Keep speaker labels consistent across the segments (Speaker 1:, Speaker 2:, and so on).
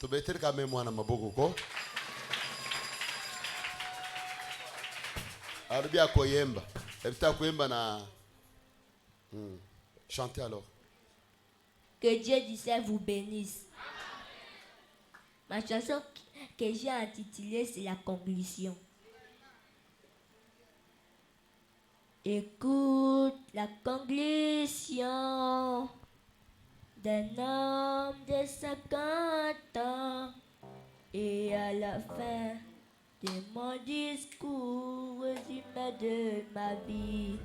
Speaker 1: Tobetel kame mwana maboko ko. Arabia koyemba. Evita koyemba na chantez alors.
Speaker 2: Que Dieu du ciel vous bénisse. Ma chanson que j'ai intitulée, c'est la conclusion. Écoute la conclusion d'un homme de 50 ans. Et à la fin de mon discours, résumé de ma vie.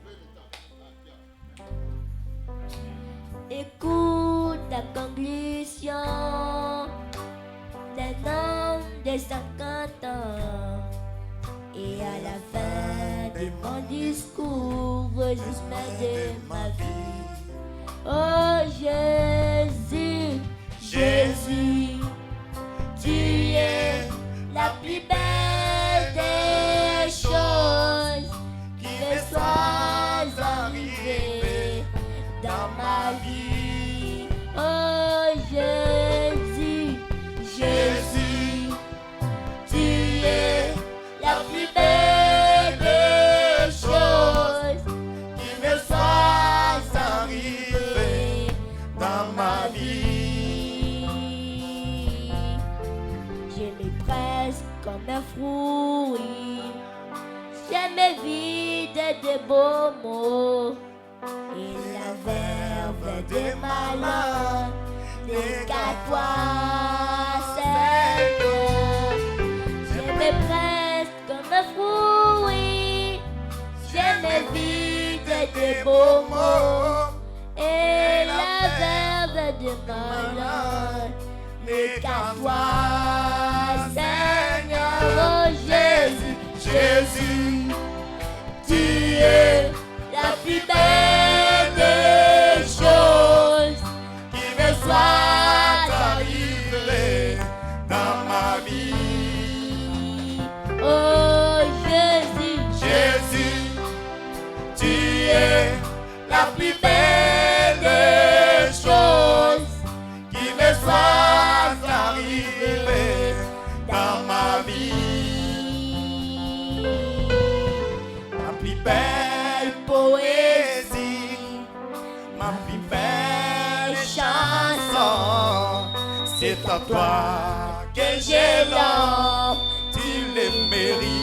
Speaker 2: Écoute la conclusion d'un homme de 50 ans. Et à la fin de mon discours, résumé de ma vie. Oh Jésus, Jésus, tu es la plus belle des choses qui me soit arrivée dans ma vie. Oh Jésus, Jésus, tu es la plus belle des choses qui me soit arrivée dans ma vie. Je me presse comme un fruit, je me vide de beaux mots. Et la verve de ma langue n'est qu'à toi, Seigneur. Je me presse comme un fruit, je me vide de beaux mots. Et la verve de ma langue n'est qu'à toi, Seigneur. Oh Jésus, Jésus, tu es la plus belle des choses qui me soit arrivée dans ma vie. Oh Jésus, Jésus, tu es la plus belle des choses qui me soit arrivée dans ma vie. La plus belle poésie, ma plus belle chanson, c'est à toi que j'ai l'homme, tu le mérites.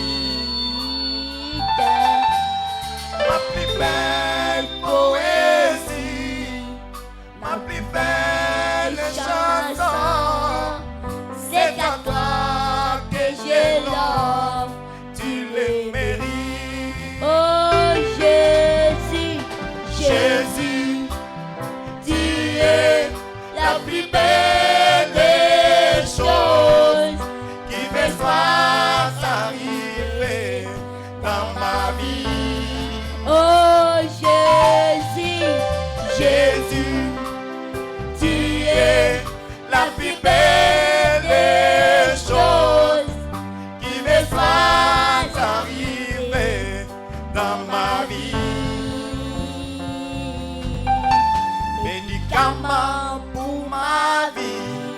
Speaker 2: Ma plus belle poésie, ma plus belle chanson, c'est à toi que j'ai l'homme, tu le mérites. Oh Jésus, Jésus, tu es la plus belle des choses qui me soit arrivée dans ma vie. Oh Jésus, Jésus, tu es la plus belle des choses qui me soit arrivée dans ma vie. Médicament pour ma vie,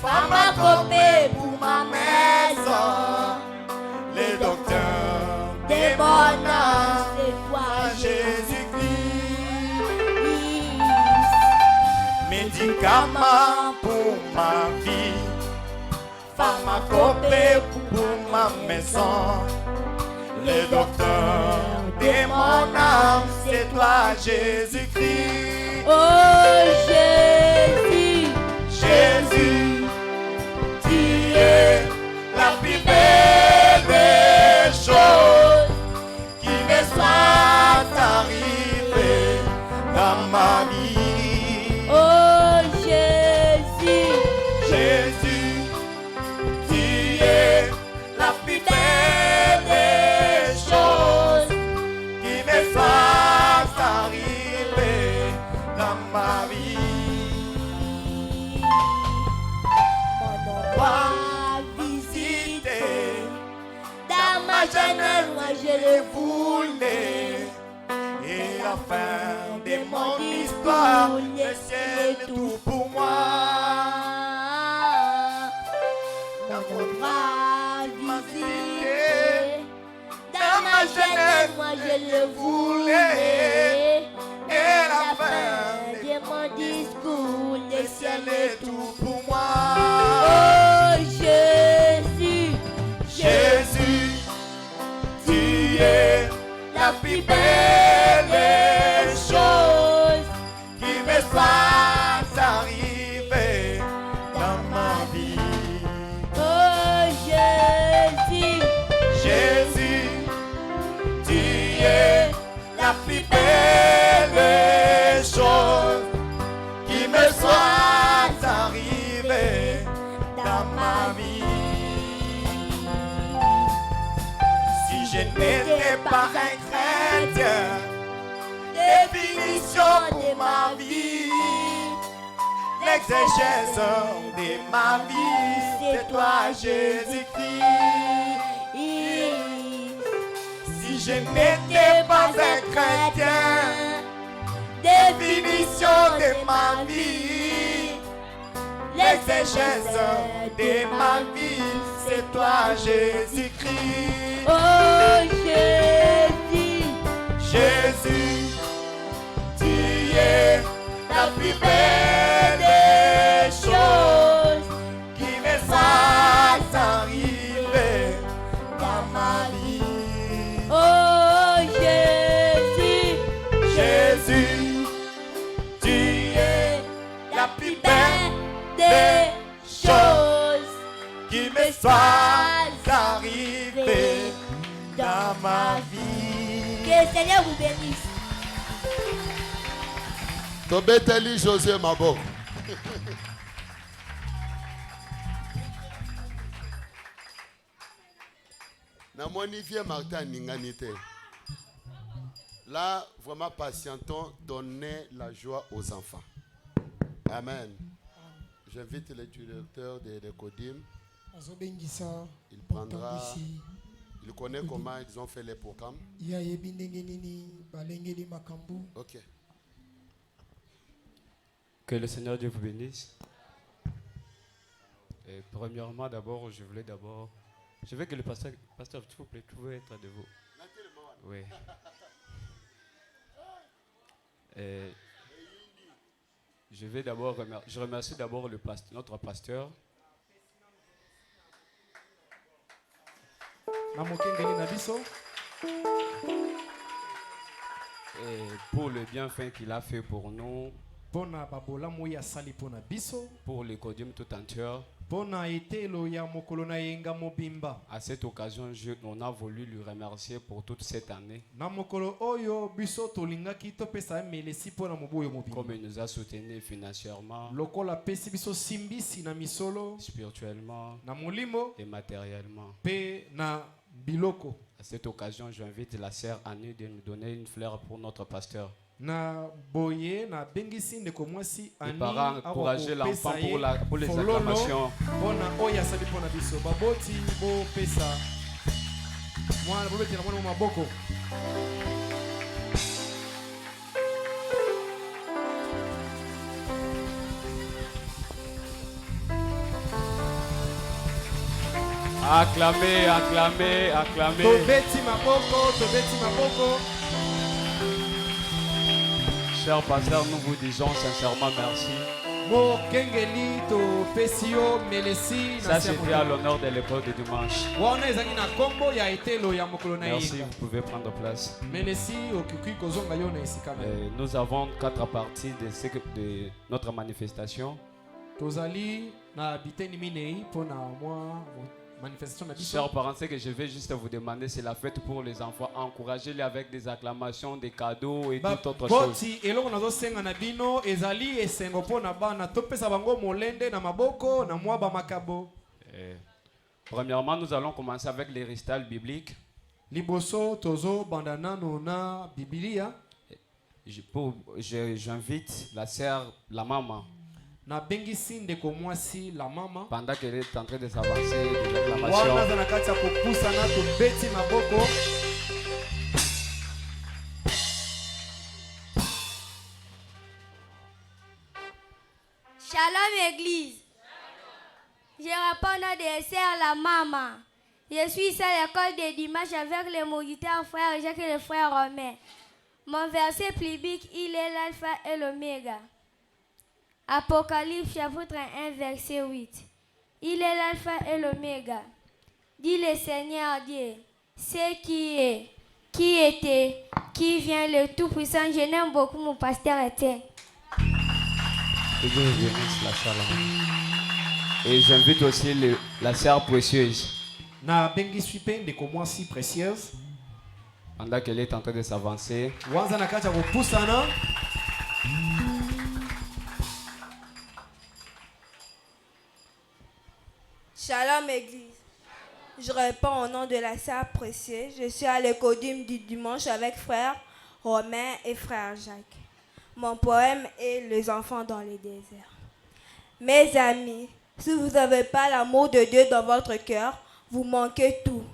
Speaker 2: pharmacopée pour ma maison, les docteurs de mon âme, c'est toi Jésus-Christ. Médicament pour ma vie, pharmacopée pour ma maison, les docteurs de mon âme, c'est toi Jésus-Christ. Oh Jésus, Jésus, tu es la plus belle des choses qui me soit arrivée dans ma vie. Oh Jésus, Jésus, tu es la plus belle des choses qui me soit arrivée dans ma vie. Mon endroit visiter, dans ma jeunesse, moi je le voulais. Et la fin de mon histoire, le ciel est tout pour moi. éternel, moi je le voulais. Et la fin de mon discours, le ciel est tout pour moi. Oh Jésus,
Speaker 3: Jésus, tu es la plus belle chose qui me soit arrivée dans ma vie.
Speaker 2: oh Jésus,
Speaker 3: Jésus, tu es la plus belle chose qui me soit arrivée dans ma vie. Si je n'étais pas un chrétien, définition de ma vie, l'exégèse de ma vie, c'est toi Jésus-Christ. Si je n'étais pas un chrétien, définition de ma vie, l'exégèse de ma vie, c'est toi Jésus-Christ.
Speaker 2: oh Jésus,
Speaker 3: Jésus, tu es la plus belle chose qui me soit arrivée dans ma vie.
Speaker 2: oh Jésus,
Speaker 3: Jésus, tu es la plus belle
Speaker 2: des
Speaker 3: chose qui me soit arrivée dans ma vie.
Speaker 2: Que le Seigneur vous bénisse.
Speaker 1: Tobeteli José Maboko. Namoni vie Martin Ninganite. Là, vraiment patientons, donnez la joie aux enfants. Amen. J'invite le directeur de l'Ecodim. Il prendra. Il connaît comment ils ont fait les programmes. Ok.
Speaker 4: Que le Seigneur Dieu vous bénisse. Et premièrement, je veux que le pasteur, s'il vous plaît, pouvez être de vous. Oui. Et je remercie d'abord notre pasteur. Et pour le bienfait qu'il a fait pour nous, pour le Codium tout entier. À cette occasion, on a voulu lui remercier pour toute cette année. Comme il nous a soutenus financièrement, spirituellement et matériellement. À cette occasion, j'invite la sœur Annie de nous donner une fleur pour notre pasteur. Et par encourager l'enfant pour les acclamations. Acclamez, acclamez, acclamez. Cher pasteur, nous vous disons sincèrement merci. Ça, c'était à l'honneur de l'école de dimanche. Merci, vous pouvez prendre place. Nous avons 4 parties de notre manifestation. Chers parents, ce que je vais juste vous demander, c'est la fête pour les enfants. Encouragez-les avec des acclamations, des cadeaux et toute autre chose. Premièrement, nous allons commencer avec les récitals bibliques. J'invite la sœur, la maman. Pendant qu'elle est en train de s'avancer, de l'acclamation.
Speaker 5: Shalom Église. Je réponds à des sœurs la maman.
Speaker 2: Je suis ici à l'école des dimanches avec les moniteurs frères Jacques et le frère Romain. Mon verset biblique, il est l'alpha et l'oméga. Apocalypse chapitre 1, verset 8. Il est l'alpha et l'oméga. Dit le Seigneur Dieu, c'est qui est, qui était, qui vient, le Tout-Puissant. Je n'aime beaucoup mon pasteur Étienne.
Speaker 4: Et j'invite aussi la sœur précieuse.
Speaker 3: Na bengi suipe de comment si précieuse.
Speaker 4: Pendant qu'elle est en train de s'avancer.
Speaker 3: Wanza na kacha kupusana.
Speaker 5: Shalom Église. Je réponds au nom de la sœur précieuse. Je suis à l'écodime du dimanche avec frère Romain et frère Jacques. Mon poème est Les enfants dans les déserts. Mes amis, si vous n'avez pas l'amour de Dieu dans votre cœur, vous manquez tout.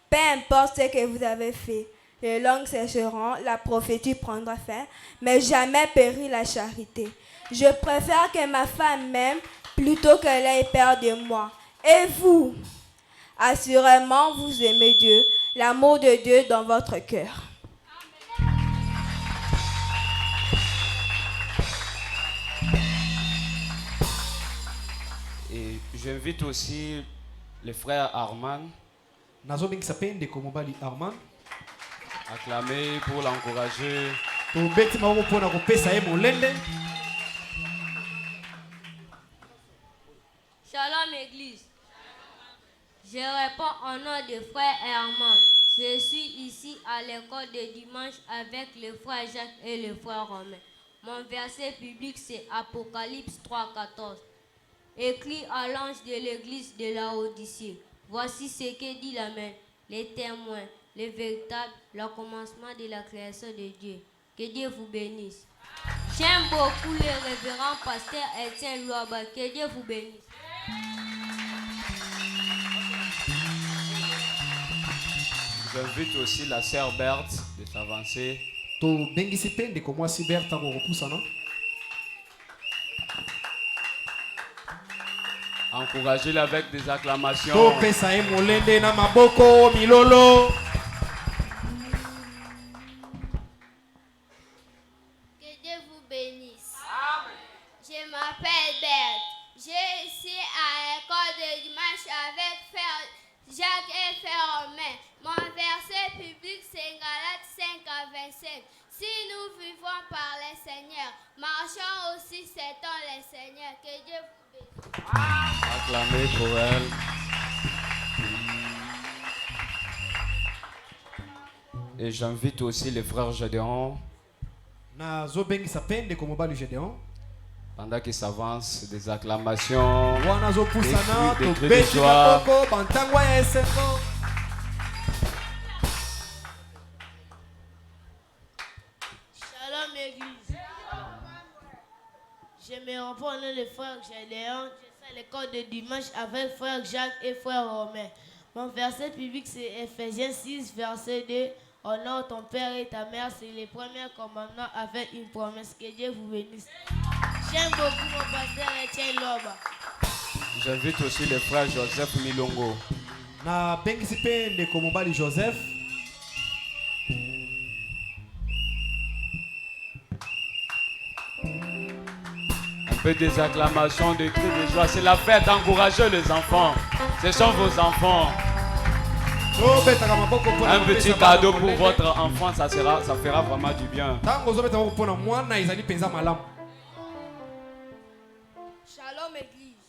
Speaker 5: Peu importe ce que vous avez fait. Les langues sécheront, la prophétie prendra fin, mais jamais périt la charité. Je préfère que ma femme m'aime plutôt qu'elle ait peur de moi. Et vous? Assurément, vous aimez Dieu, l'amour de Dieu dans votre cœur.
Speaker 4: Et j'invite aussi le frère Arman.
Speaker 3: Nazo bengi sapende komobali Arman.
Speaker 4: Acclamer pour l'encourager.
Speaker 3: To beti mamo pona kopesa ye molende.
Speaker 2: Shalom Église. Je réponds au nom de frère Herman. Je suis ici à l'école de dimanche avec le frère Jacques et le frère Romain. Mon verset biblique c'est Apocalypse 3,14. Écrit à l'ange de l'église de Laodicée. Voici ce que dit la main, les témoins, les véritables, le commencement de la création de Dieu. Que Dieu vous bénisse. J'aime beaucoup le révérend pasteur Étienne Louaba. Que Dieu vous bénisse.
Speaker 4: J'invite aussi la sœur Berthe de s'avancer.
Speaker 3: To bengi sipende komwa si Bertha ko kopusana.
Speaker 4: Encouragez-le avec des acclamations.
Speaker 3: To pesa ye molende na maboko milolo.
Speaker 2: Que Dieu vous bénisse. Amen. Je m'appelle Berthe. Je suis à l'école de dimanche avec frère Jacques et frère Romain. Mon verset public c'est Galates 5:25. Si nous vivons par le Seigneur, marchons aussi selon le Seigneur. Que Dieu vous bénisse.
Speaker 4: Acclamez pour elle. Et j'invite aussi les frères Gédéon.
Speaker 3: Nazo bengi sapende komobali Gédéon.
Speaker 4: Pendant qu'ils s'avancent, des acclamations,
Speaker 3: Wana zo pusana
Speaker 4: des
Speaker 3: to
Speaker 4: cris de
Speaker 3: beti
Speaker 4: joie.
Speaker 3: maboko bantangwa ya esengo.
Speaker 6: Shalom Église. Je me réponds au nom de frère Gédéon. Je suis à l'école de dimanche avec frère Jacques et frère Romain. Mon verset biblique c'est Ephésiens 6, verset 2. Honore ton père et ta mère, c'est le premier commandement avec une promesse. Que Dieu vous bénisse. J'aime beaucoup mon pasteur Étienne Loba.
Speaker 4: J'invite aussi le frère Joseph Milongo.
Speaker 3: Na bengi sipende komobali Joseph.
Speaker 4: Un peu des acclamations, des cris de joie. C'est la fête, encouragez les enfants. Ce sont vos enfants. Un petit cadeau pour votre enfant, ça fera vraiment du bien.
Speaker 5: Shalom Église.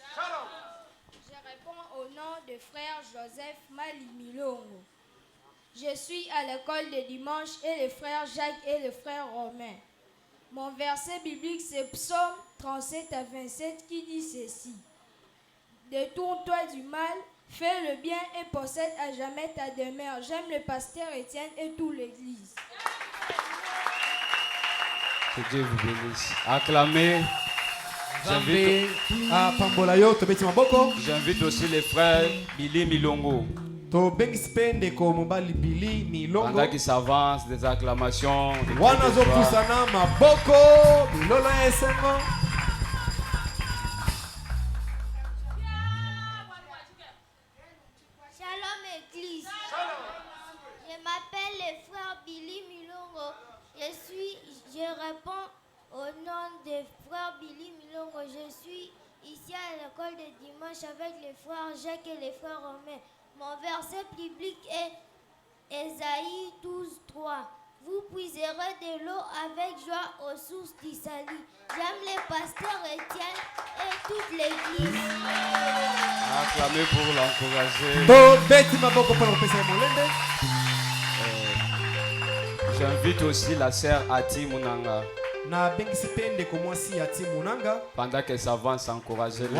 Speaker 5: Je réponds au nom de frère Joseph Malimilongo. Je suis à l'école de dimanche et le frère Jacques et le frère Romain. Mon verset biblique c'est Psaume 37:27 qui dit ceci. Détourne-toi du mal, fais le bien et possède à jamais ta demeure. J'aime le pasteur Étienne et toute l'église.
Speaker 4: Que Dieu vous bénisse. Acclamez. J'invite aussi les frères Billy Milongo. Pendant qu'ils s'avancent, des acclamations. Des
Speaker 2: Shalom Église.
Speaker 7: le frère Billy Milongo. Je suis ici à l'école de dimanche avec les frères Jacques et les frères Romain. Mon verset biblique est Ésaïe 12:3. Vous puiserez de l'eau avec joie aux sources d'Isali. J'aime les pasteurs Étienne et toute l'église.
Speaker 4: Acclamez pour l'encourager. J'invite aussi la sœur Ati Munanga. Pendant qu'elle s'avance, encouragez-les.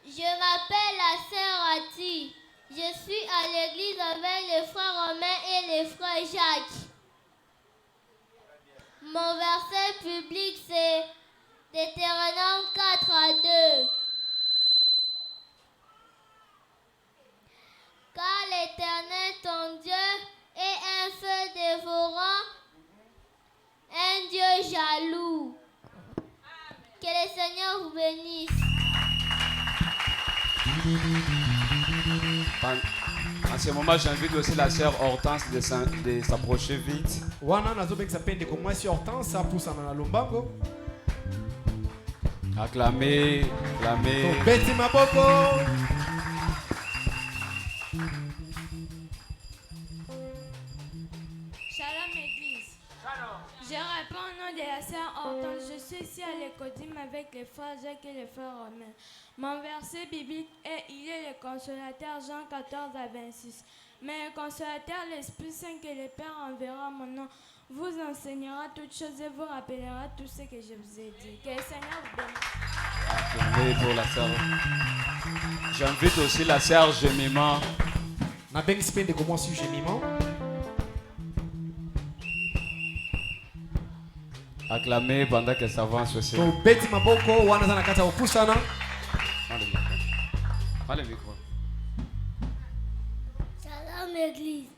Speaker 2: Je m'appelle la sœur Ati. Je suis à l'église avec les frères Romain et les frères Jacques. Mon verset public c'est Deutéronome 4:2. Car l'Éternel ton Dieu est un feu dévorant, un Dieu jaloux. Que le Seigneur vous bénisse.
Speaker 4: En ce moment, j'invite aussi la sœur Hortense de s'approcher vite. Acclamez, acclamez.
Speaker 5: Shalom Église. Je réponds au nom de la sœur Hortense. Je suis ici à l'écodim avec les frères Jacques et les frères Romain. Mon verset biblique est « Il est le consolateur » Jean 14:26. Mais le consolateur, l'Esprit Saint que le Père enverra en mon nom, vous enseignera toutes choses et vous rappellera tout ce que je vous ai dit. Que le Seigneur vous bénisse.
Speaker 4: Acclamez pour la sœur. J'invite aussi la sœur Gémiment. Acclamez pendant qu'elle s'avance aussi. Prends le micro.
Speaker 7: Shalom Église.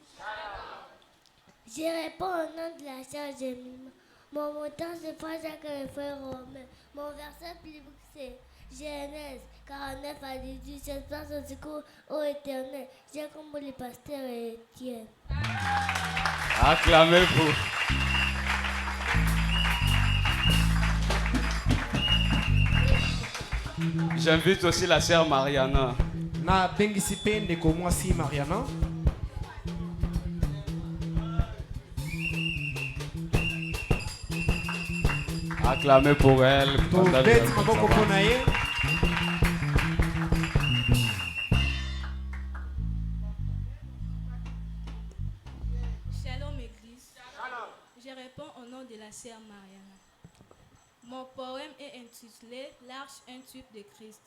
Speaker 7: Je réponds au nom de la sœur Jémima. Mon montant c'est frère Jacques et le frère Romain. Mon verset biblique c'est Genèse 49:18. J'espère au secours au Éternel. J'ai comme les pasteurs Étienne.
Speaker 4: Acclamez pour. J'invite aussi la sœur Mariana. Acclamez pour elle.
Speaker 5: Shalom Église. Je réponds au nom de la sœur Mariana. Mon poème est intitulé « L'arche, un type de Christ ».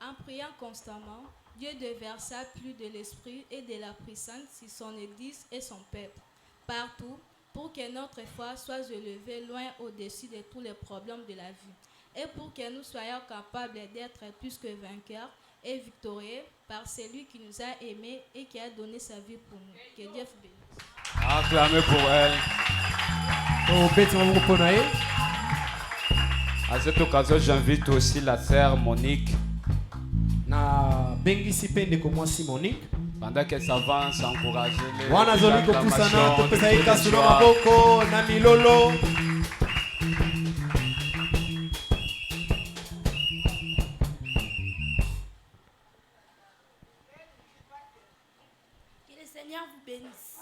Speaker 5: En priant constamment, Dieu déversa plus de l'esprit et de la puissance sur son Église et son peuple, partout, pour que notre foi soit élevée loin au-dessus de tous les problèmes de la vie, et pour que nous soyons capables d'être plus que vainqueurs et victorieux par celui qui nous a aimés et qui a donné sa vie pour nous. Que Dieu vous bénisse.
Speaker 4: Acclamez pour elle. À cette occasion, j'invite aussi la sœur Monique. Pendant qu'elle s'avance, encouragez-les.
Speaker 5: Que le Seigneur vous bénisse.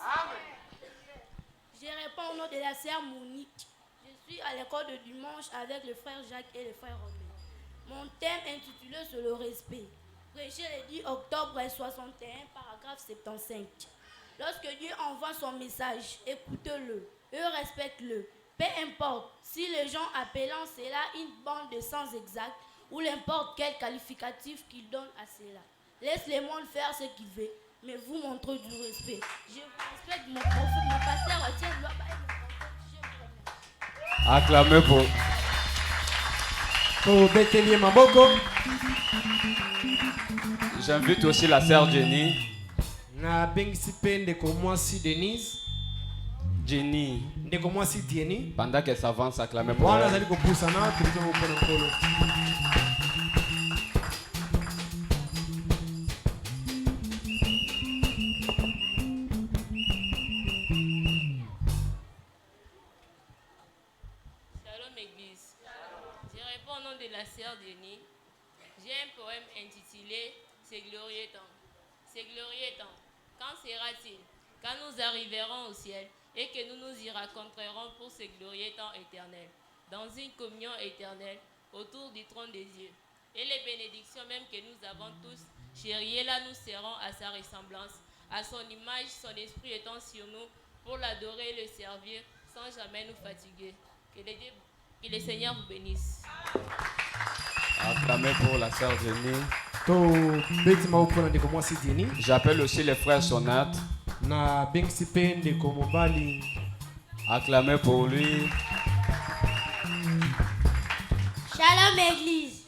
Speaker 5: Je réponds au nom de la sœur Monique. Je suis à l'école de dimanche avec le frère Jacques et le frère Romain. Mon thème intitulé sur le respect. Prêché le 10 octobre 61, paragraphe 75. Lorsque Dieu envoie son message, écoutez-le et respectez-le. Peu importe si les gens appelant cela une bande de sens exact ou n'importe quel qualificatif qu'il donne à cela. Laisse le monde faire ce qu'il veut, mais vous montrez du respect. Je respecte mon prophète, mon pasteur Etienne Loba et mon prophète. Je vous remercie.
Speaker 4: Acclamez pour. J'invite aussi la sœur Jenny. Jenny.
Speaker 3: Jenny.
Speaker 4: Pendant qu'elle s'avance, acclamez pour elle.
Speaker 8: Shalom Église. Je réponds au nom de la sœur Denis. J'ai un poème intitulé C'est glorieux temps. C'est glorieux temps. Quand sera-t-il? Quand nous arriverons au ciel et que nous nous y rencontrerons pour ce glorieux temps éternel, dans une communion éternelle autour du trône des dieux. Et les bénédictions même que nous avons tous chéries, là nous serons à sa ressemblance, à son image, son esprit étant sur nous pour l'adorer et le servir sans jamais nous fatiguer. Que le Seigneur vous bénisse.
Speaker 4: Acclamez pour la sœur Jenny. J'appelle aussi les frères Sonate. Acclamez pour lui.
Speaker 7: Shalom Église.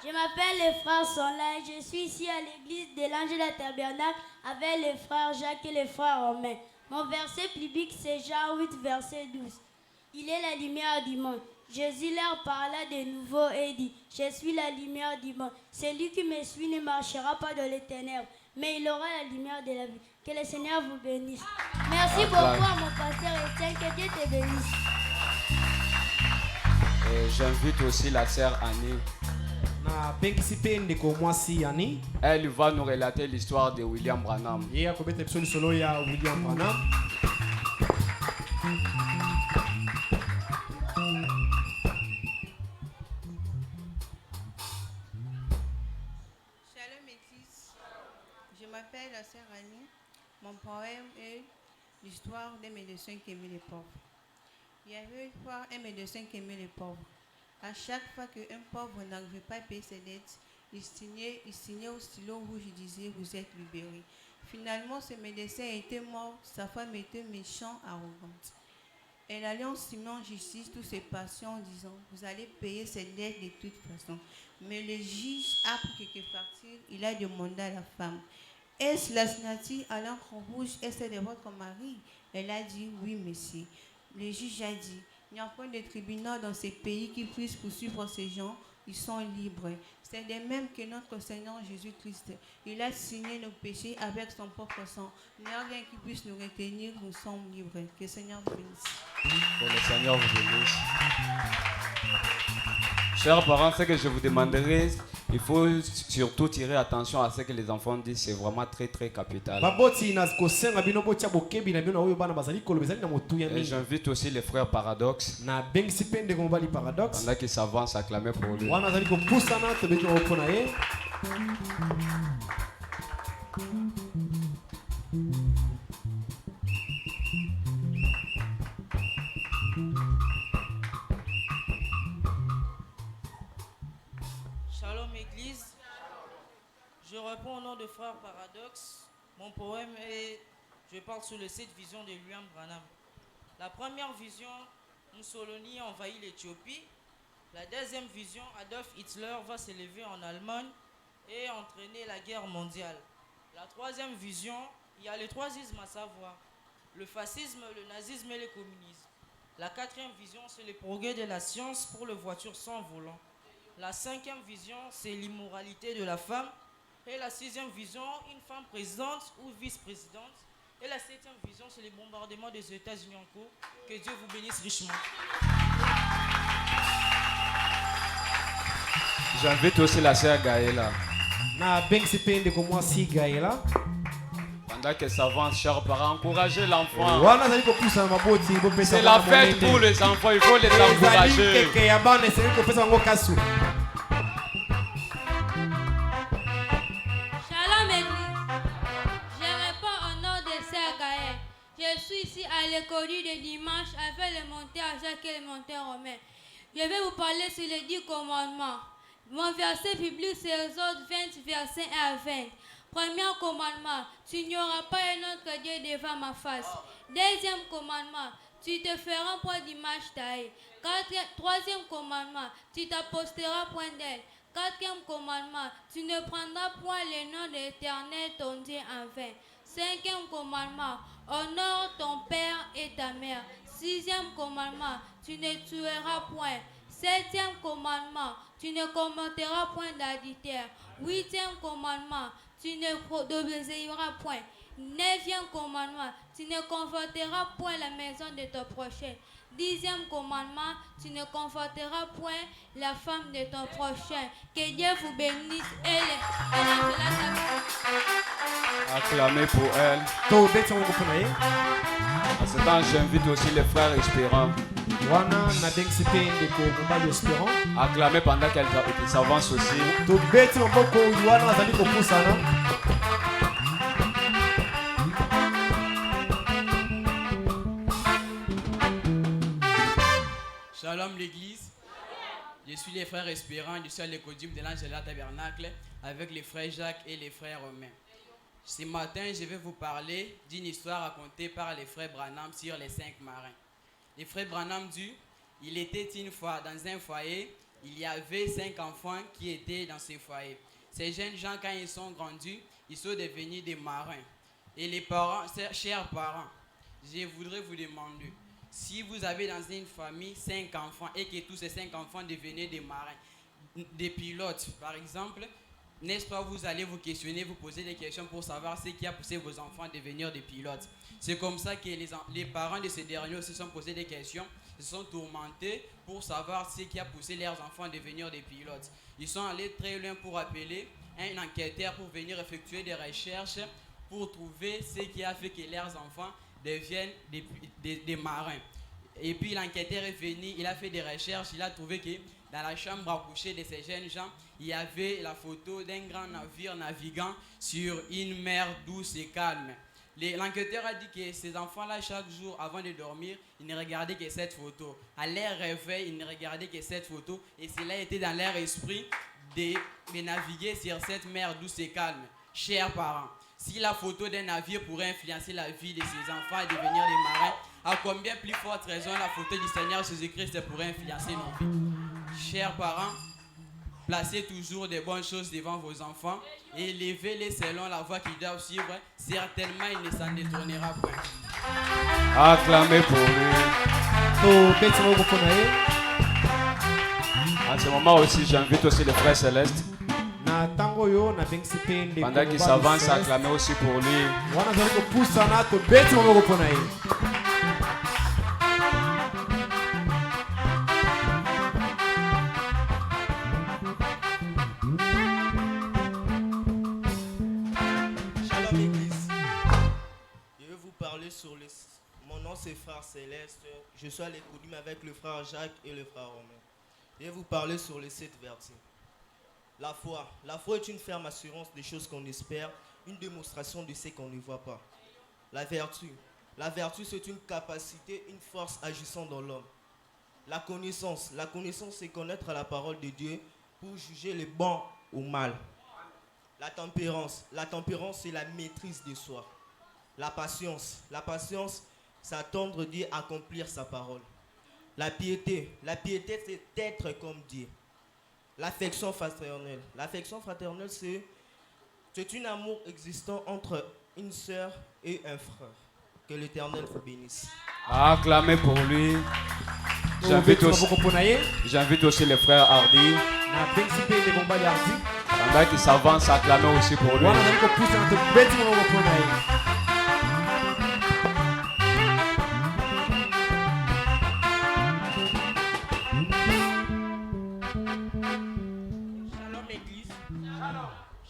Speaker 7: Je m'appelle les frères Soleil. Je suis ici à l'église de l'Ange de Tabernacle avec les frères Jacques et les frères Romain. Mon verset biblique c'est Jean 8 verset 12. Il est la lumière du monde. Jésus leur parla de nouveau et dit, je suis la lumière du monde. Celui qui me suit ne marchera pas dans les ténèbres, mais il aura la lumière de la vie. Que le Seigneur vous bénisse. Merci beaucoup à mon pasteur Etienne, que Dieu te bénisse.
Speaker 4: Et j'invite aussi la sœur Annie. Elle va nous relater l'histoire de William Branham.
Speaker 9: Shalom Église, je m'appelle la sœur Annie. Mon poème est l'histoire des médecins qui aimaient les pauvres. Il y avait une fois un médecin qui aimait les pauvres. À chaque fois qu'un pauvre n'arrivait pas à payer ses dettes, il signait au stylo rouge, il disait « Vous êtes libéré ». Finalement, ce médecin était mort, sa femme était méchante, arrogante. Elle allait en signant justice tous ses patients en disant « Vous allez payer ses dettes de toute façon ». Mais le juge, après quelques parties, il a demandé à la femme « Est-ce la signature à l'encre rouge, est-ce de votre mari ?» Elle a dit « Oui, monsieur ». Le juge a dit « Il n'y a pas de tribunal dans ces pays qui puissent poursuivre ces gens, ils sont libres. » C'est de même que notre Seigneur Jésus-Christ, il a signé nos péchés avec son propre sang. Il n'y a rien qui puisse nous retenir, nous sommes libres. Que le Seigneur vous bénisse.
Speaker 4: Que le Seigneur vous bénisse. Chers parents, ce que je vous demanderai, il faut surtout tirer attention à ce que les enfants disent, c'est vraiment très très capital. Et j'invite aussi les frères Paradoxe. Pendant qu'ils s'avancent, acclamer pour lui.
Speaker 10: Shalom Église, je réponds au nom de frère Paradoxe. Mon poème est, je parle sur les 7 visions de William Branham. La première vision, Mussolini envahit l'Éthiopie. La deuxième vision, Adolf Hitler va s'élever en Allemagne et entraîner la guerre mondiale. La troisième vision, il y a le troisisme à savoir le fascisme, le nazisme et le communisme. La quatrième vision, c'est le progrès de la science pour les voitures sans volant. La cinquième vision, c'est l'immoralité de la femme. Et la sixième vision, une femme présidente ou vice-présidente. Et la septième vision, c'est les bombardements des États-Unis en cours. Que Dieu vous bénisse richement.
Speaker 4: J'invite aussi la sœur Gaëla. Pendant qu'elle s'avance, chers parents, encouragez l'enfant. C'est la fête pour les enfants, il faut les encourager.
Speaker 11: Shalom Église, je réponds au nom de Sœur Gaël. Je suis ici à l'école de dimanche avec le monteur Jacques et le monteur Romain. Je vais vous parler sur les 10 commandements. Mon verset biblique c'est Exode 20, versets 1 à 20. Premier commandement, tu n'auras pas un autre Dieu devant ma face. Deuxième commandement, tu te feras point d'image taillée. Troisième commandement, tu t'aposteras point d'elle. Quatrième commandement, tu ne prendras point le nom de l'Éternel ton Dieu en vain. Cinquième commandement, Honore ton père et ta mère. 6e commandement, tu ne tueras point. 7e commandement, tu ne commetteras point d'adultère. 8e commandement, tu ne désobéiras point. 9e commandement, tu ne convoiteras point la maison de ton prochain. 10e commandement, tu ne convoiteras point la femme de ton prochain. Que Dieu vous bénisse et
Speaker 4: Acclamez pour elle. À ce temps, j'invite aussi les frères espérants. Acclamez pendant qu'elle s'avance aussi.
Speaker 12: Shalom l'église. Je suis les frères espérants, je suis à l'écodium de l'Angela Tabernacle avec les frères Jacques et les frères Romain. Ce matin, je vais vous parler d'une histoire racontée par les frères Branham sur les 5 marins. Les frères Branham disent, il était une fois dans un foyer, il y avait 5 enfants qui étaient dans ce foyer. Ces jeunes gens, quand ils sont grandis, ils sont devenus des marins. Et les parents, chers parents, je voudrais vous demander, si vous avez dans une famille 5 enfants et que tous ces 5 enfants devenaient des marins, des pilotes par exemple, n'est-ce pas, vous allez vous questionner, vous poser des questions pour savoir ce qui a poussé vos enfants à devenir des pilotes. C'est comme ça que les parents de ces derniers se sont posés des questions, se sont tourmentés pour savoir ce qui a poussé leurs enfants à devenir des pilotes. Ils sont allés très loin pour appeler un enquêteur pour venir effectuer des recherches pour trouver ce qui a fait que leurs enfants deviennent des marins. Et puis l'enquêteur est venu, il a fait des recherches, il a trouvé que dans la chambre à coucher de ces jeunes gens, il y avait la photo d'un grand navire naviguant sur une mer douce et calme. L'enquêteur a dit que ces enfants-là, chaque jour avant de dormir, ils ne regardaient que cette photo. À leur réveil, ils ne regardaient que cette photo et cela était dans leur esprit de naviguer sur cette mer douce et calme. Chers parents, si la photo d'un navire pourrait influencer la vie de ces enfants et devenir des marins, à combien plus forte raison la photo du Seigneur Jésus-Christ pourrait influencer nos vies. Chers parents, placez toujours des bonnes choses devant vos enfants et élevez-les selon la voie qu'ils doivent suivre. Certainement, il ne s'en détournera point.
Speaker 4: Acclamez pour lui. En ce moment aussi, j'invite aussi les frères célestes. Pendant qu'il s'avance, acclamez aussi pour lui.
Speaker 13: Shalom Église. Je vais vous parler sur les... Mon nom c'est Frère Céleste. Je suis à l'économie avec le frère Jacques et le frère Romain. Je vais vous parler sur les 7 vertus. La foi. La foi est une ferme assurance des choses qu'on espère, une démonstration de ce qu'on ne voit pas. La vertu. La vertu, c'est une capacité, une force agissant dans l'homme. La connaissance. La connaissance, c'est connaître la parole de Dieu pour juger le bon ou mal. La tempérance. La tempérance, c'est la maîtrise de soi. La patience. La patience, c'est attendre Dieu accomplir sa parole. La piété. La piété, c'est être comme Dieu. L'affection fraternelle. L'affection fraternelle, c'est un amour existant entre une sœur et un frère. Que l'Éternel vous bénisse.
Speaker 4: Acclamez pour lui. J'invite aussi les frères Hardy. Pendant qu'ils s'avancent, acclamez aussi pour lui.
Speaker 10: Shalom Église.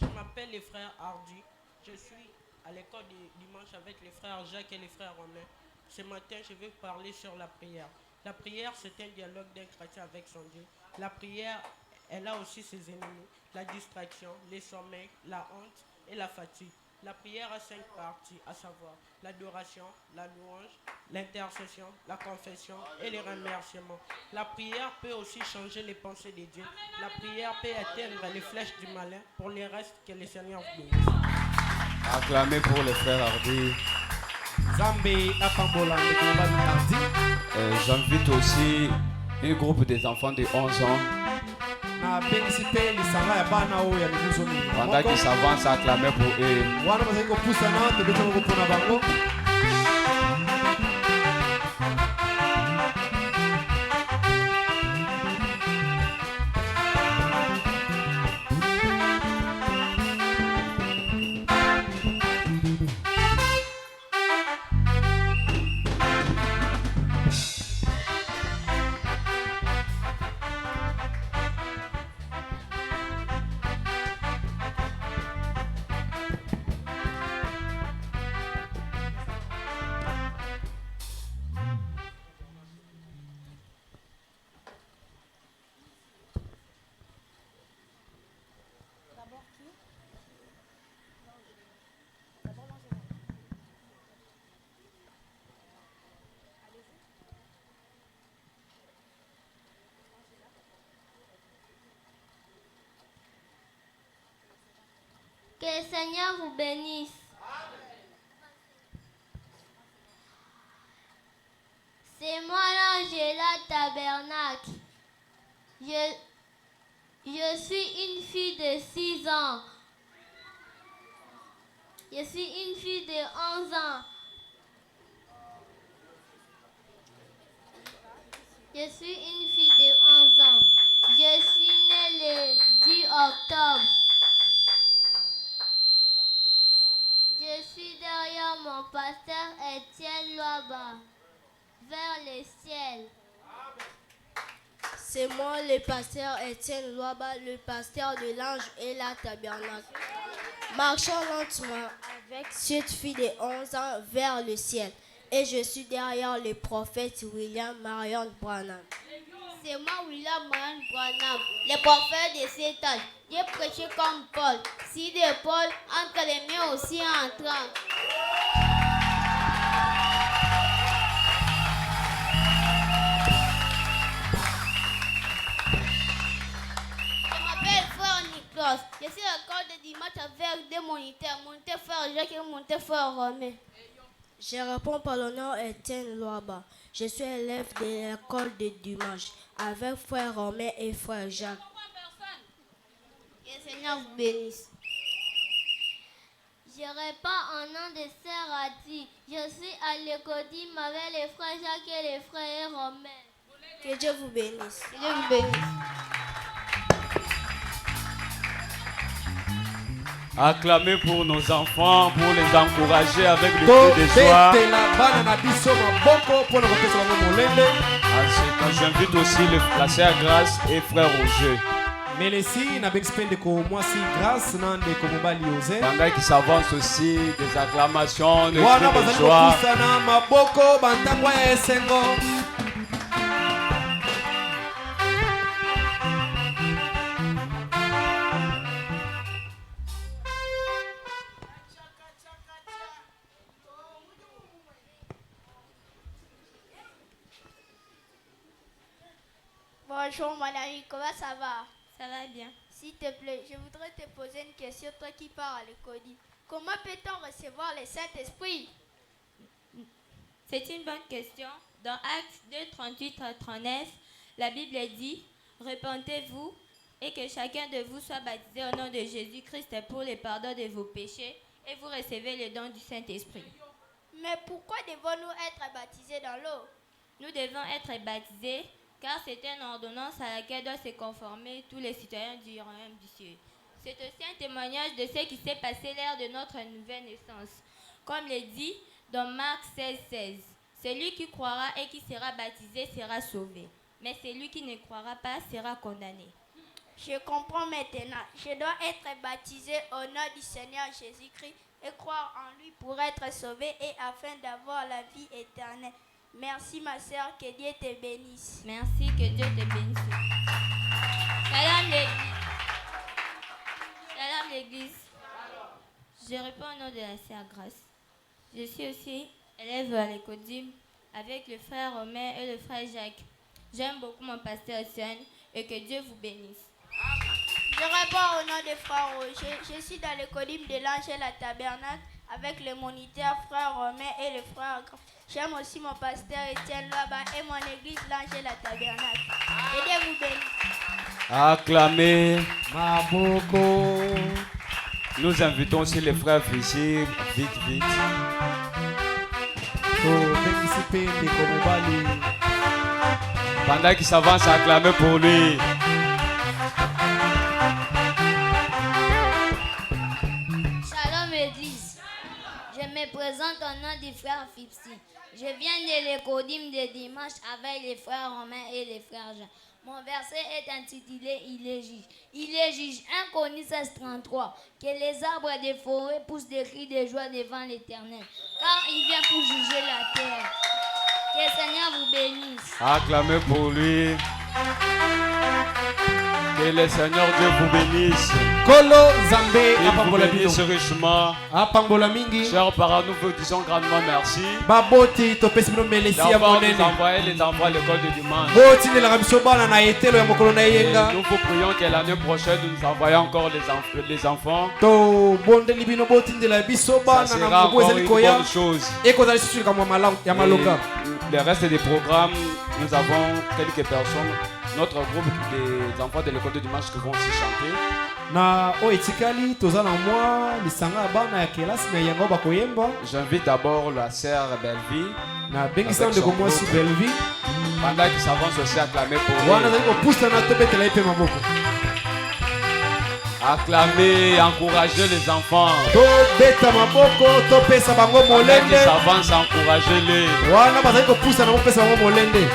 Speaker 10: Je m'appelle les frères Hardy. Je suis à l'école du dimanche avec les frères Jacques et les frères Romain. Ce matin, je vais parler sur la prière. La prière, c'est un dialogue d'un chrétien avec son Dieu. La prière, elle a aussi ses ennemis. La distraction, les sommeils, la honte et la fatigue. La prière a 5 parties, à savoir l'adoration, la louange, l'intercession, la confession et les remerciements. La prière peut aussi changer les pensées de Dieu. La prière peut éteindre les flèches du malin. Pour les restes, que le Seigneur vous bénisse.
Speaker 4: Acclamez pour les frères Hardy. J'invite aussi un groupe des enfants de 11 ans. Pendant qu'ils s'avancent, acclamez pour eux.
Speaker 7: Que le Seigneur vous bénisse. C'est moi l'Angela Tabernacle. Je suis une fille de 6 ans. Je suis une fille de 11 ans. Je suis une fille de 11 ans. Je suis née le 10 octobre. Je suis derrière mon pasteur Étienne Loaba, vers le ciel.
Speaker 5: C'est moi le pasteur Étienne Loaba, le pasteur de l'Ange et la Tabernacle. Marchons lentement avec cette fille de 11 ans vers le ciel. Et je suis derrière le prophète William Marion Branham.
Speaker 7: C'est moi William Marion Branham, le prophète de cet âge. J'ai prêché comme Paul. Si de Paul, entre les miens aussi entrant. Je suis à l'école de dimanche avec deux moniteurs, moniteur frère Jacques et moniteur frère Romain.
Speaker 5: Je réponds par le nom Étienne Loaba. Je suis élève de l'école de dimanche avec frère Romain et frère Jacques.
Speaker 7: Que le Seigneur vous bénisse. Je réponds au nom de Sœur Adi. Je suis à l'école avec les frères Jacques et les frères Romain.
Speaker 5: Que Dieu vous bénisse.
Speaker 7: Que Dieu vous bénisse.
Speaker 4: Acclamez pour nos enfants, pour les encourager avec le cri de joie. J'invite aussi la sœur Grâce et frère Roger. Pendant qu'ils s'avancent aussi, des acclamations, des cris de joie.
Speaker 7: Bonjour mon ami, comment ça va?
Speaker 14: Ça va bien.
Speaker 7: S'il te plaît, je voudrais te poser une question, toi qui pars à l'école. Comment peut-on recevoir le Saint-Esprit?
Speaker 14: C'est une bonne question. Dans Actes 2, 38 à 39, la Bible dit « Repentez-vous et que chacun de vous soit baptisé au nom de Jésus-Christ pour le pardon de vos péchés et vous recevez le don du Saint-Esprit. »
Speaker 7: Mais pourquoi devons-nous être baptisés dans l'eau?
Speaker 14: Nous devons être baptisés car c'est une ordonnance à laquelle doivent se conformer tous les citoyens du royaume du ciel. C'est aussi un témoignage de ce qui s'est passé lors de notre nouvelle naissance. Comme le dit dans Marc 16, 16, celui qui croira et qui sera baptisé sera sauvé, mais celui qui ne croira pas sera condamné.
Speaker 7: Je comprends maintenant. Je dois être baptisé au nom du Seigneur Jésus-Christ et croire en lui pour être sauvé et afin d'avoir la vie éternelle. Merci ma sœur, que Dieu te bénisse.
Speaker 14: Merci, que Dieu te bénisse. Salam l'église. Salam l'église. Je réponds au nom de la sœur Grâce. Je suis aussi élève à l'école avec le frère Romain et le frère Jacques. J'aime beaucoup mon pasteur Etienne et que Dieu vous bénisse.
Speaker 7: Je réponds au nom de frère Roger. Je suis dans l'école de l'Ange et la Tabernacle avec le moniteur frère Romain et le frère Grâce. J'aime aussi mon pasteur Étienne là-bas et mon église l'Ange et la Tabernacle. Que Dieu vous bénisse.
Speaker 4: Acclamez Maboko. Nous invitons aussi les frères visibles, vite. Pendant qu'ils s'avancent, acclamez pour lui.
Speaker 7: Shalom église. Je me présente au nom du frère Fipsi. Je viens de l'école de dimanche avec les frères Romains et les frères Jean. Mon verset est intitulé « Il est juge ». Il est juge 1 Chroniques 16:33. Que les arbres des forêts poussent des cris de joie devant l'Éternel, car il vient pour juger la terre. Que le Seigneur vous bénisse.
Speaker 4: Acclamez pour lui. Que Que le Seigneur Dieu vous bénisse.
Speaker 15: Kolo Zambé
Speaker 4: Il vous
Speaker 15: apambola
Speaker 4: bénisse richement.
Speaker 15: apambola mingi.
Speaker 4: Chers parents, nous vous disons grandement merci.
Speaker 15: Baboti topesi bino melesi ya
Speaker 4: D'avoir
Speaker 15: monene.
Speaker 4: nous envoyé les enfants à l'école de dimanche.
Speaker 15: Boti ndelaka biso bana na etelo ya mokolo na yenga.
Speaker 4: Nous vous prions que l'année prochaine nous envoyons encore les enfants.
Speaker 15: To bondeli bino boti ndela biso
Speaker 4: Ça
Speaker 15: bana na
Speaker 4: sera
Speaker 15: moko
Speaker 4: encore
Speaker 15: ezali
Speaker 4: une
Speaker 15: koya.
Speaker 4: bonne chose.
Speaker 15: Ekozali susu kama ya maloka.
Speaker 4: Le reste des programmes, nous avons quelques personnes, notre groupe des enfants de l'école de dimanche qui vont aussi chanter.
Speaker 15: Na o etikali toza na mwa lisanga ya bana ya kelasi na yango bakoyemba.
Speaker 4: J'invite d'abord la sœur Belleville.
Speaker 15: Na bengisa ndeko mwasi Belleville.
Speaker 4: Pendant qu'ils s'avancent aussi acclamer pour
Speaker 15: wana zali kopusa na tobetela ye mpe maboko.
Speaker 4: Acclamer, encourager les enfants.
Speaker 15: Tobeta maboko topesa bango molende.
Speaker 4: Qu'ils s'avancent, encouragez-les.
Speaker 15: Wana bazali kopusa na kopesa bango molende.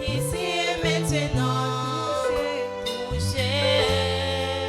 Speaker 16: Ici et maintenant, touché.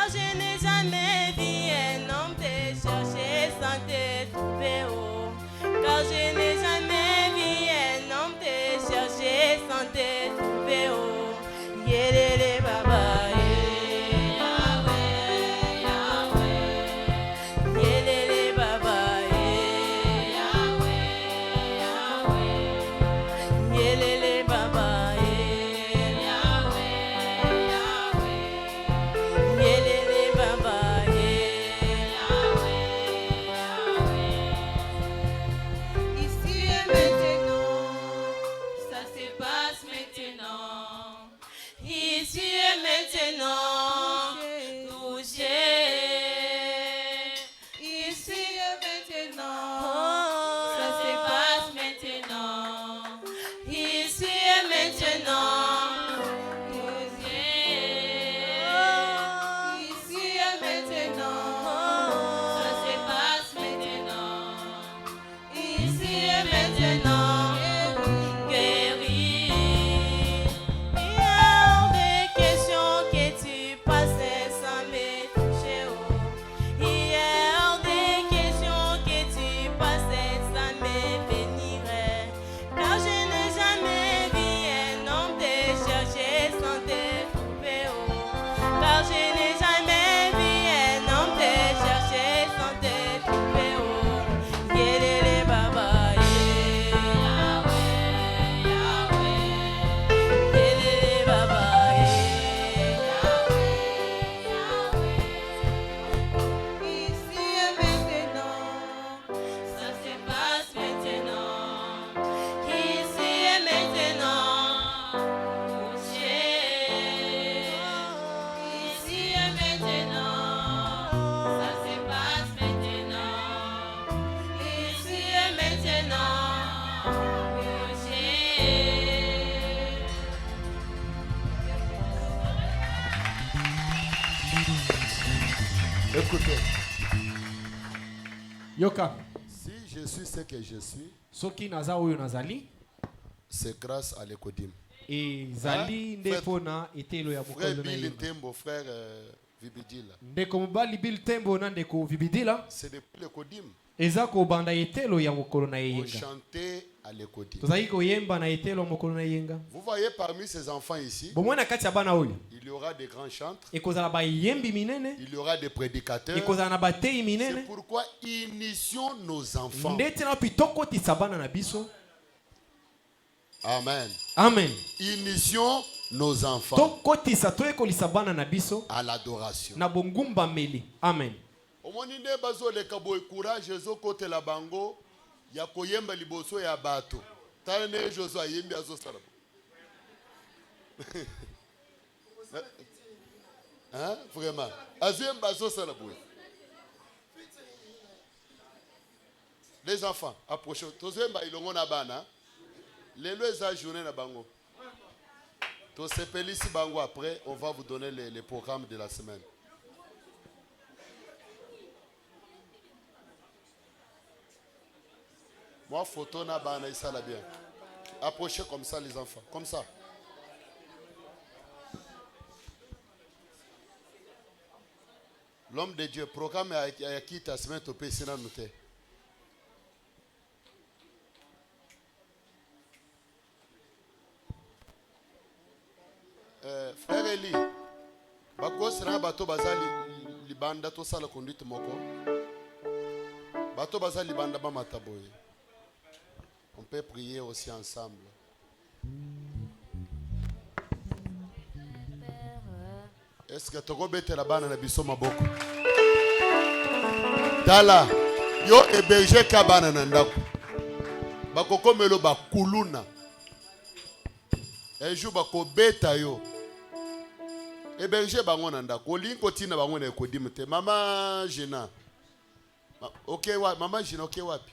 Speaker 16: car je n'ai jamais vu un homme te chercher sans te trouver. Oh. Car je n'ai jamais vu un homme te chercher sans te trouver. Oh. Yelele baba.
Speaker 1: Écoutez.
Speaker 15: Yoka.
Speaker 1: Si je suis ce que je suis,
Speaker 15: soki naza oyo nazali,
Speaker 1: c'est grâce à l'Ecodim.
Speaker 15: Et zali ndepona etelo ya mokolo na
Speaker 1: Bill
Speaker 15: yeba.
Speaker 1: Tembo, frère Vibidila.
Speaker 15: Ndeko mobali Bill Tembo na ndeko Vibidila.
Speaker 1: C'est depuis l'Ecodim.
Speaker 15: Eza ko banda etelo ya mokolo na
Speaker 1: On
Speaker 15: yenga.
Speaker 1: chantait à l'Ecodim.
Speaker 15: Tozali ko yemba na etelo ya mokolo na yenga.
Speaker 1: Vous voyez parmi ces enfants ici,
Speaker 15: Bomona kati ya bana oyo.
Speaker 1: il y aura des grands chantres.
Speaker 15: Ekozala ba yembi minene.
Speaker 1: Il y aura des prédicateurs.
Speaker 15: Ekozala na batei minene.
Speaker 1: C'est pourquoi initions nos enfants.
Speaker 15: Ndete na pitoko tisabana na biso.
Speaker 1: Amen.
Speaker 15: Amen.
Speaker 1: Initions nos enfants
Speaker 15: Tokotisa toyekolisa bana na biso
Speaker 1: à l'adoration.
Speaker 15: na bongumba meli. Amen.
Speaker 1: Omoni nde bazoleka boye courage ezokotela bango ya koyemba liboso ya bato. Tala ne Josué ayembi azosala. Hein? Vraiment. Azemba azosala boye. Les enfants, approchez. Tozemba ilongo na bana. Lelo eza journée na bango. Tosepelisi bango après, on va vous donner les programmes de la semaine. Moi, photo na bana isala bien. Approchez comme ça les enfants, comme ça. L'homme de Dieu, programme à qui ta semaine au pays sina noté. Frère Eli, bako sera bato bazali libanda to sala conduite moko. Bato bazali libanda ba mataboye. On peut prier aussi ensemble. Est-ce que toko betela bana na biso maboko? Tala, yo héberger ka bana na ndako. Bakoko melo bakuluna. Un jour bako beta yo. Héberger bango na ndako. Olinko tina bango na Ecodim te. Mama Jina. OK wa mama Jina OK wapi?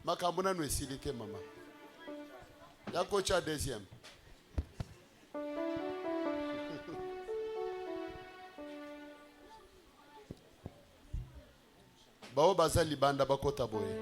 Speaker 1: Makambo na no esili te mama. Yako cha deuxième. Bao bazali banda bakota boye.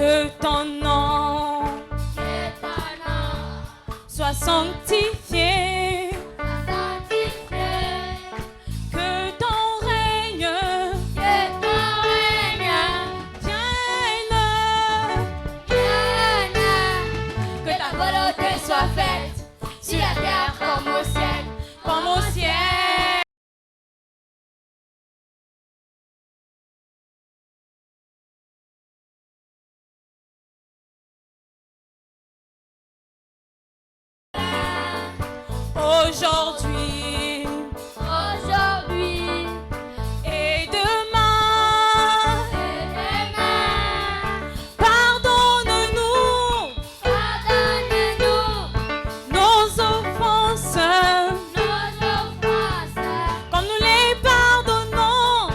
Speaker 16: Que ton nom soit sanctifié. Que ton règne vienne.
Speaker 2: Que ta volonté soit faite sur la terre comme au ciel.
Speaker 16: Comme au ciel. Aujourd'hui, et demain, pardonne-nous nos offenses, comme nous les pardonnons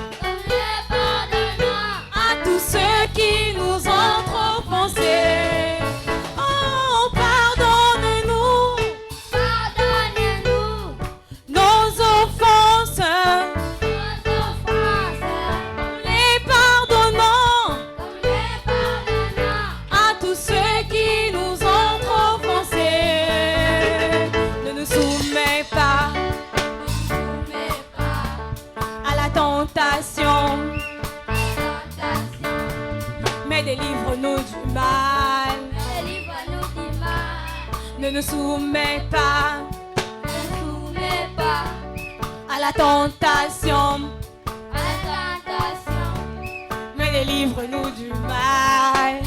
Speaker 16: à tous ceux qui nous ont trop offensés. Oh, pardonne-nous nos offenses, les pardonnons à tous ceux qui nous ont trop offensés. Ne nous soumets pas à la tentation, mais délivre-nous du mal. Ne nous soumets pas à la tentation, mais délivre-nous du mal.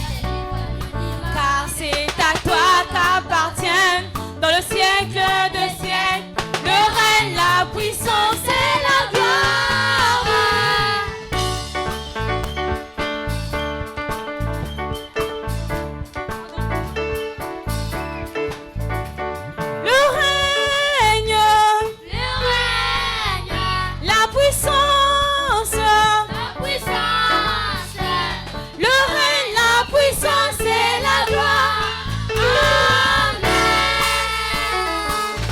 Speaker 16: Car c'est à toi qu'appartiennent dans le siècle des siècles le règne, la puissance et la gloire. Le règne, la puissance, le règne, la puissance et la gloire. Amen.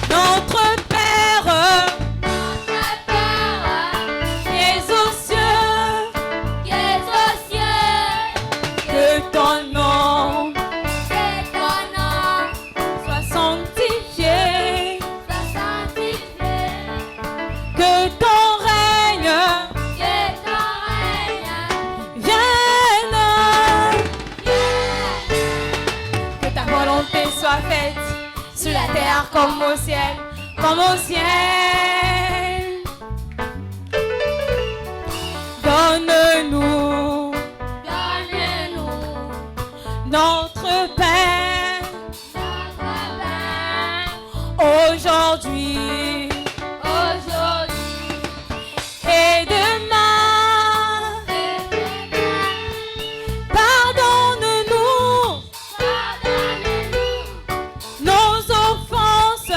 Speaker 16: Notre Père, qui es aux cieux, que ton nom soit sanctifié, que ton règne vienne, que ta volonté soit faite sur la terre comme au ciel, comme au ciel. Donne-nous notre pain aujourd'hui et demain. Pardonne-nous nos offenses,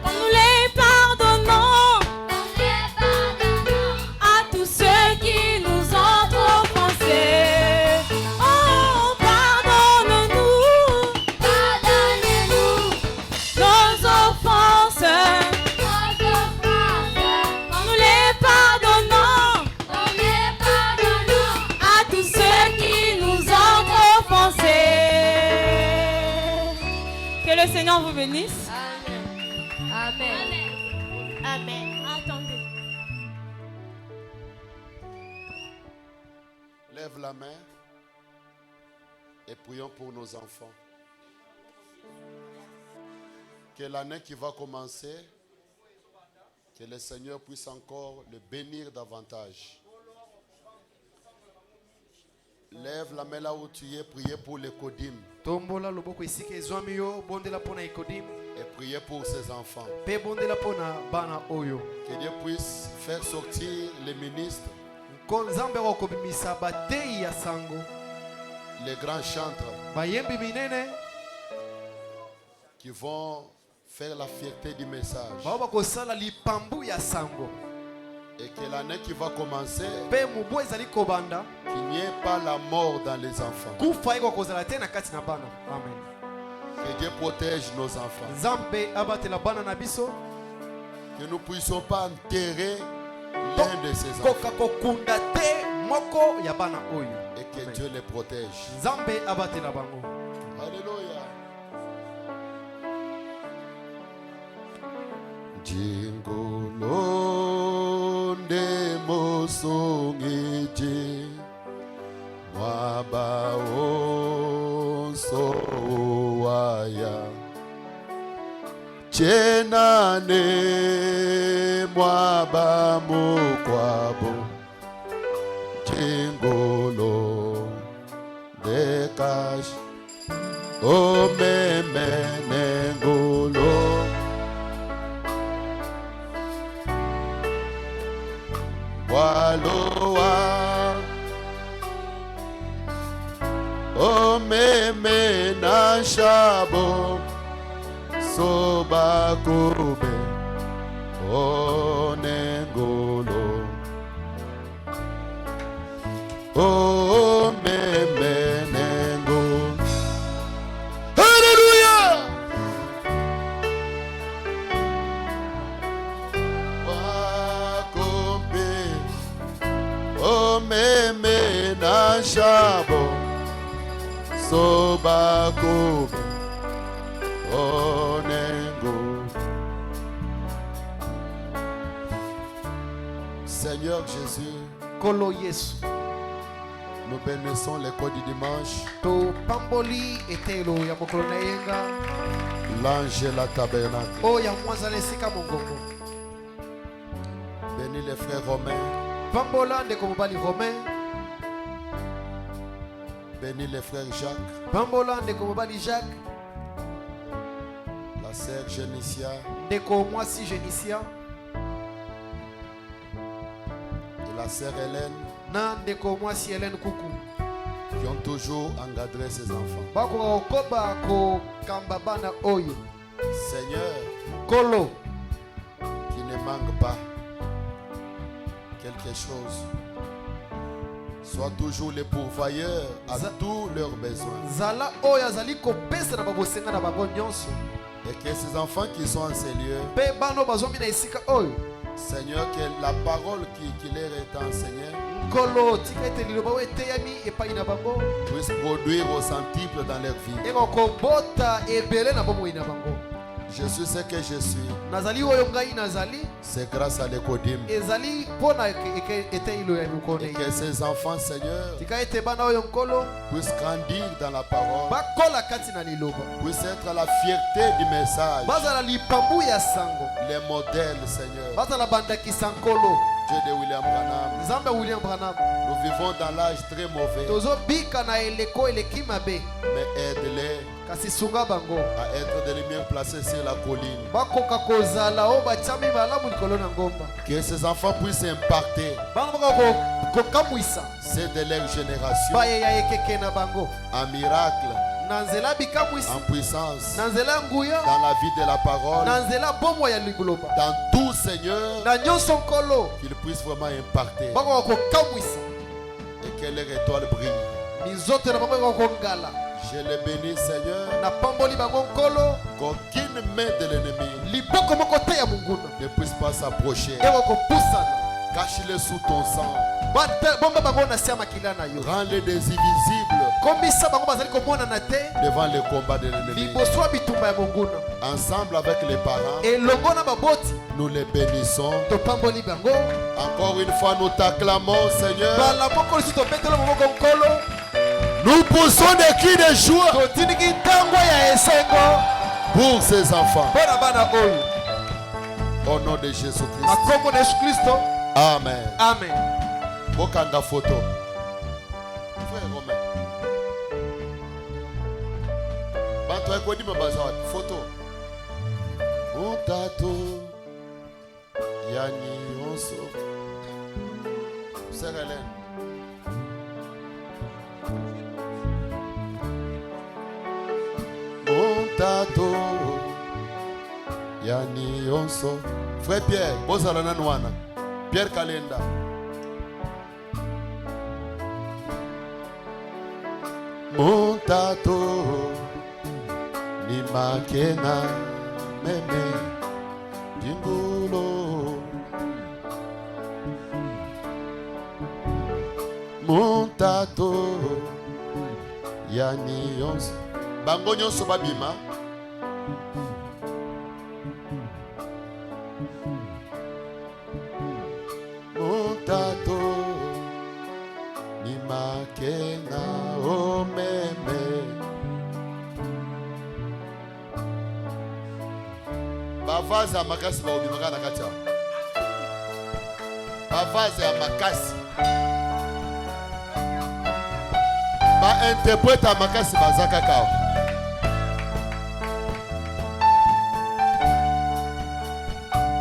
Speaker 16: comme nous les pardonnons à tous ceux qui nous ont trop offensés. Oh, pardonne-nous nos offenses, comme nous les pardonnons à tous ceux qui nous ont trop offensés. Que le Seigneur vous bénisse.
Speaker 2: Amen.
Speaker 16: Attendez.
Speaker 1: Lève la main et prions pour nos enfants. Que l'année qui va commencer, que le Seigneur puisse encore le bénir davantage. Lève la main là où tu es, priez pour les Kodim.
Speaker 15: Tombola loboko isike ezwami yo bondela pona ikodim.
Speaker 1: Et priez pour ses enfants.
Speaker 15: Pe bondela pona bana oyo.
Speaker 1: Que Dieu puisse faire sortir les ministres,
Speaker 15: Konzambe wakobimisa batei ya sango.
Speaker 1: les grands chantres
Speaker 15: Bayembi minene
Speaker 1: qui vont faire la fierté du message.
Speaker 15: bao kosala lipambu ya sango.
Speaker 1: Et que l'année qui va commencer,
Speaker 15: Pe mubu ezali kobanda.
Speaker 1: qu'il n'y ait pas la mort dans les enfants.
Speaker 15: Kufa iko kozala te na kati na bana. Amen.
Speaker 1: Que Dieu protège nos enfants.
Speaker 15: Nzambe abatela bana na biso.
Speaker 1: Que nous ne puissions pas enterrer l'un de ces enfants.
Speaker 15: Koka kokunda te
Speaker 1: Et que Dieu les protège. Alléluia. Jingolonde mosongije mwabao soaya chenane mwaba mukwabo jingolo dekash omemenengolo waloa omeme na shabo sobakube onengolo omeme nengolo. Hallelujah. Wakombe omeme na shabo sobakube onengo. Seigneur Jésus, nous bénissons les codes du dimanche. L'ange et la tabernacle. Bénis les frères romains. Bénis les frères Jacques. La sœur Génicia. Et la sœur Hélène. Qui ont toujours encadré ses enfants. Seigneur, qui ne manque pas quelque chose. Sois toujours le pourvoyeur à tous leurs besoins. Et que ces enfants qui sont en ces lieux, Seigneur, que la parole qui leur est enseignée puisse produire au centuple dans leur vie. Je suis ce que je suis. C'est grâce à l'Ecodim. Et que ces enfants, Seigneur, puissent grandir dans la parole, puissent être la fierté du message, les modèles, Seigneur. Dieu de William Branham. Nous vivons dans l'âge très mauvais. Mais aide-les à être des lumières placées sur la colline. Que ces enfants puissent impacter c'est de leur génération en miracle, en puissance, dans la vie de la parole, dans tout, Seigneur, qu'ils puissent vraiment impacter et que leur étoile brille. Je les bénis, Seigneur, qu'aucune main de l'ennemi ne puisse pas s'approcher. Cache-les sous ton sang. Rends-les des invisibles devant le combat de l'ennemi. Ensemble avec les parents, nous les bénissons. Encore une fois, nous t'acclamons, Seigneur. Nous poussons des cris de joie pour ces enfants. Au nom de Jésus-Christ. Amen.
Speaker 15: Amen.
Speaker 1: Bokanga photo. Frère Romain. Bantu ekodi mabaza photo. Utato yani onso. Sœur Hélène. Utato yani onso. Frère Pierre, bozala nanwana. Pierre Kalenda. Montato ni makena meme jingulo Montato Yani yonso bango nyonso babima Montato Mimakenga omeme Bavaza makasi ba obimaka na katia Bavaza makasi Ba interprète makasi bazaka kao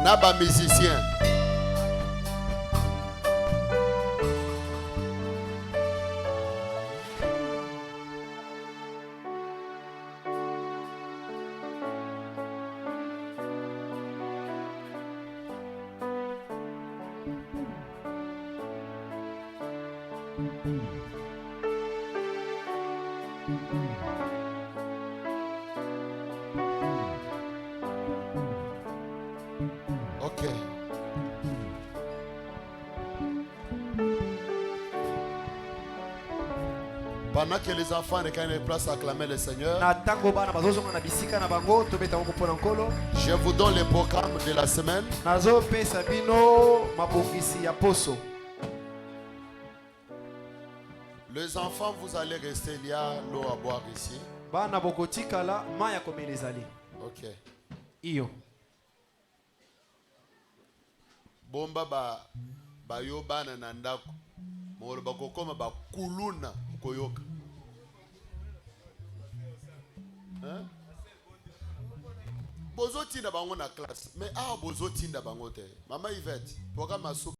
Speaker 1: Na ba musicien Ok. Pendant que les enfants regagnent les places à acclamer le Seigneur, je vous donne le programme de la semaine. Les enfants, vous allez rester, il y a l'eau à boire ici. Ok. Bomba ba yo bana na ndako. Molo ba kokoma ba kuluna koyoka. Hein? Bozo tinda bango na classe. Mais bozo tinda bango te. Mama Yvette, programme